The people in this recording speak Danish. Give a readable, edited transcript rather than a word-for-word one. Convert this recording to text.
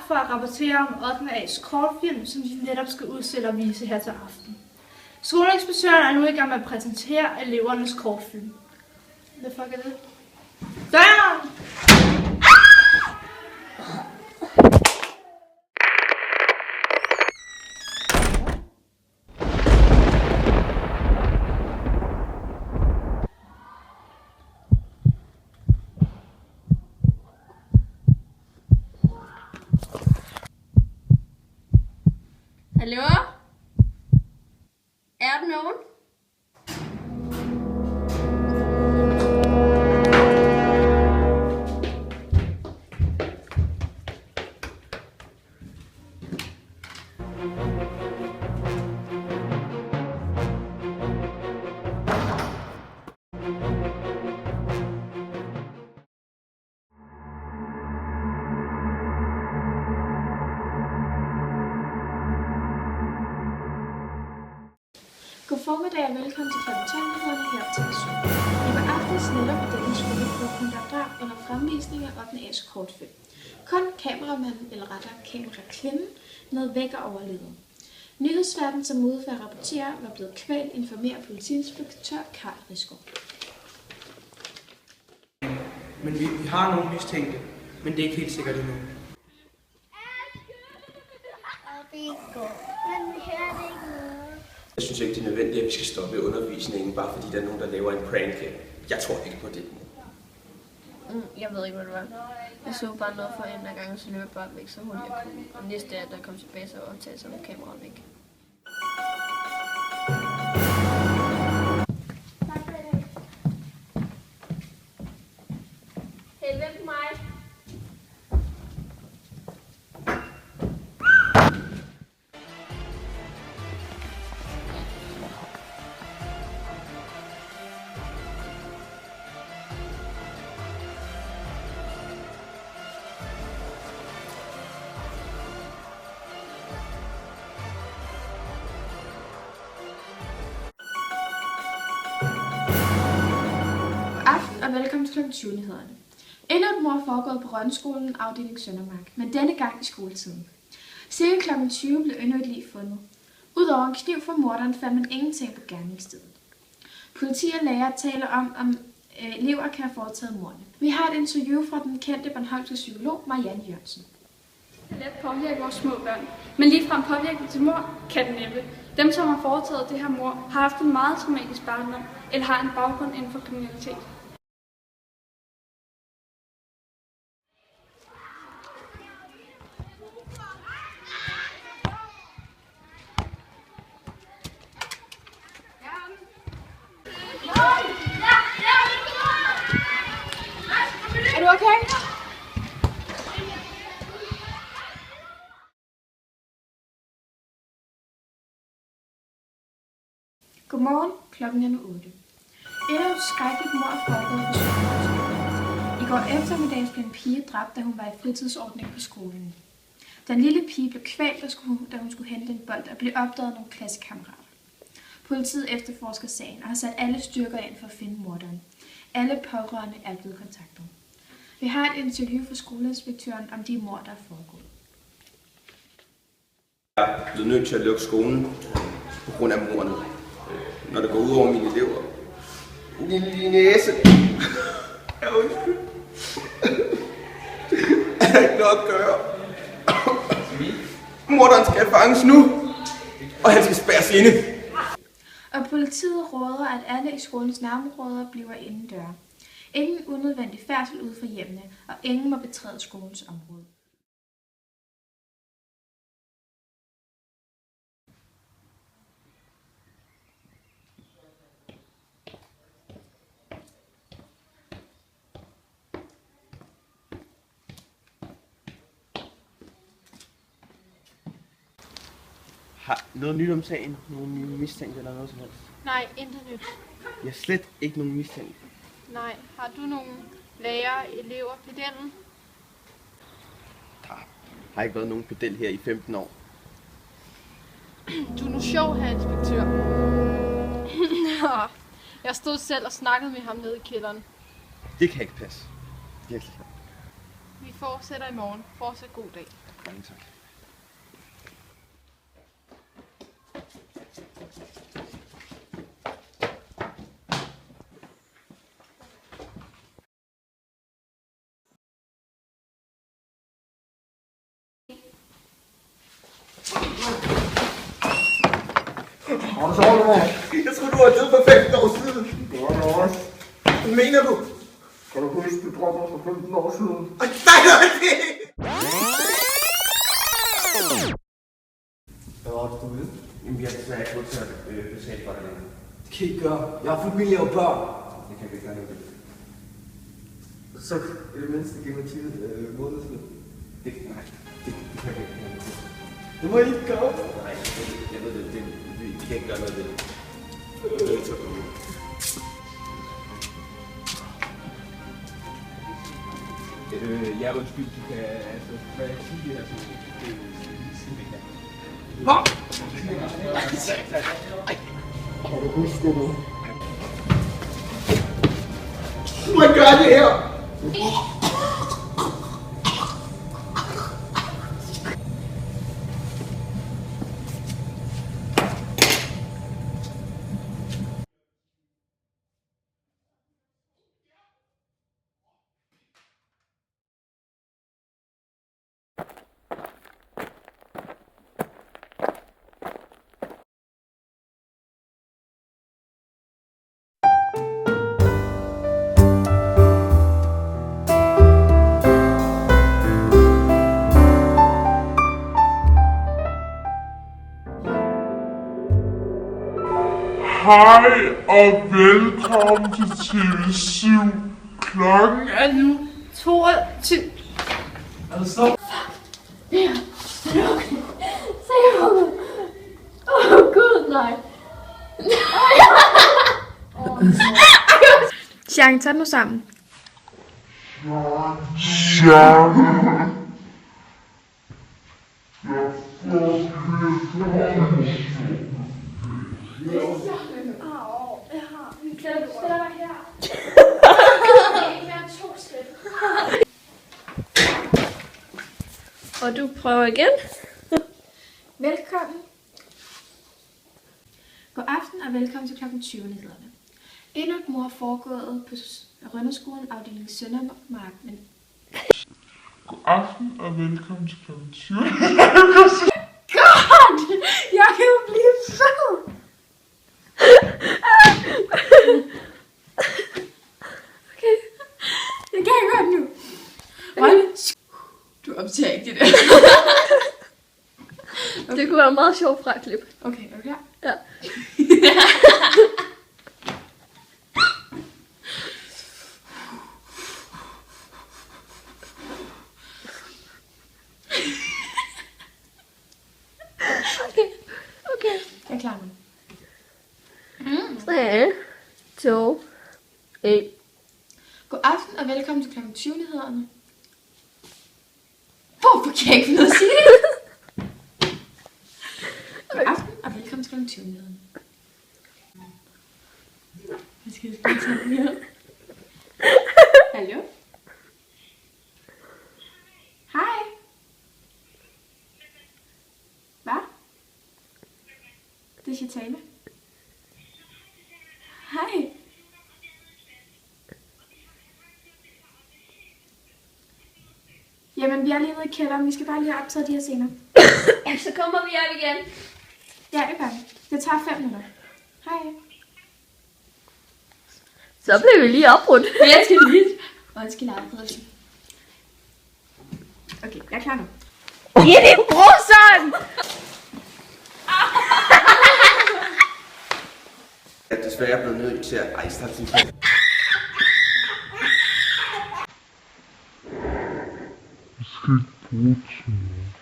for at rapportere om 8. A's kortfilm, som de netop skal udstille og vise her til aften. Skoleinspektøren er nu i gang med at præsentere elevernes kortfilm. Hvad fuck er det? Døren! Hallo? Er der nogen? God formiddag og velkommen til Kapitalnyhederne her til Søen. Vi var aftes netop i denne skole på Kundadrag under fremvisning af 8. A's kortfilm. Kun kameramanden, eller rettere kamerakvinden, nåede væk og overlevede. Nyhedsverden, som ude for at rapportere, var blevet kvalt, informerer politiinspektør Karl Rigsgaard. Men vi har nogle mistænkte, men det er ikke helt sikkert endnu. Jeg synes ikke, det er nødvendigt, at vi skal stoppe undervisningen, bare fordi der er nogen, der laver en prank. Jeg tror ikke på det. Jeg ved ikke, hvad det var. Jeg så bare noget for en af gangen, så løb jeg bare væk så hurtigt jeg kunne. Og næste dag, der kom tilbage, så optagede sig med kameraet væk. Hey, vent på mig. Og velkommen til kl. 20-nyhederne. Endnu et mord foregået på Rønneskolen, afdeling Søndermark, men denne gang i skoletiden. Cirka kl. 20 blev endnu et lig fundet. Udover en kniv fra morderen fandt man ingenting på gerningsstedet. Politi og læger taler om elever kan have foretaget mordene. Vi har et interview fra den kendte bornholmske psykolog Marianne Jørgensen. Det let påvirke vores små børn, men ligefrem påvirkning til mord kan den næppe. Dem, som har foretaget det her mord, har haft en meget traumatisk barndom eller har en baggrund inden for kriminalitet. Er du okay? Godmorgen, klokken er nu 8. Endnu et skrækkeligt mord er foregået på skolen. I går eftermiddags blev en pige dræbt, da hun var i fritidsordning på skolen. Den lille pige blev kvalt, da hun skulle hente en bold og blev opdaget af nogle klassekammerater. Politiet efterforsker sagen og har sat alle styrker ind for at finde morderen. Alle pårørende er blevet kontaktet. Vi har et interview fra skoleinspektøren om de mord, der er foregået. Jeg er blevet nødt til at lukke skolen på grund af mordene. Når det går ud over mine elever. Lille næse. Jeg undskyld. Jeg har ikke noget at gøre. Morderen skal fanges nu. Og han skal spærres inde. Og politiet råder, at alle i skolens nærområder bliver indendør. Ingen unødvendig færdsel ud for hjemmene, og ingen må betræde skolens område. Har noget nyt om sagen? Nogen mistænkt eller noget som helst? Nej, intet nyt. Jeg er slet ikke nogen mistænkt. Nej, har du nogle lærere, elever, pedellen? Der har ikke været nogen pedel her i 15 år. Du er nu sjov her, inspektør. Jeg stod selv og snakkede med ham nede i kælderen. Det kan ikke passe. Virkelig. Vi fortsætter i morgen. Fortsæt god dag. Mange tak. Har du sovet nu? Jeg troede, du var død for 15 år siden. Det var det også. Hvad mener du? Kan du huske, du drømte for 15 år siden? Nej, det! Hvad var det, du ville? Jamen, jeg har desværre ikke fået til at betale for det længere. Det kan I ikke gøre. Jeg har familie og børn. Det kan vi ikke gøre nu. Så i det mindste giv mig 10 månedsløn. Det kan vi ikke gøre nu. Det må I ikke gøre. Nej, jeg ved det. Vi kan ikke gøre noget ved det. Det er nødt til at komme ud. Ja, undskyld, du kan altså, hvad jeg sige her, så det er simpelthen ikke. Kan du huske det nu? Du må ikke gøre det her! Hej og velkommen til TV7. Klokken Er nu 22. Er du stop? Ja, det er okay. Se på. Gud, nej. Jean, tag nu sammen. Og du prøver igen. Velkommen. God aften og velkommen til klokken 20-nyhederne. Endnu et mord er foregået på Rønneskolen, afdeling Søndermark, men... God aften og velkommen til klokken 20. God! Jeg kan jo blive fed! Okay, jeg kan godt nu. Rønne, du optager ikke det der. Okay. Det kunne være en meget sjov fraklip. Okay, er du klar? Ja. Okay. Jeg er klar nu. 3, 2, 1. God aften og velkommen til klokken 20-nyhederne. Hvorfor kan jeg ikke finde ud af at sige det? God aften og velkommen til klokken 20-nyhederne. Hvad skal jeg tage den her? Hallo? Hej. Hvad? Det er Shatana. Hej. Jamen, vi er lige nede i kælderen. Vi skal bare lige have optaget de her scener. Så kommer vi op igen. Ja, det gør vi. Det tager 5 minutter. Hej. Så blev vi lige opbrudt. Jeg skal lige... Undskyld afbrydelsen. Okay, jeg er klar nu. I din brorson! Jeg er desværre blevet nødt til at rejse dig til. Vi skal ikke bruge til noget.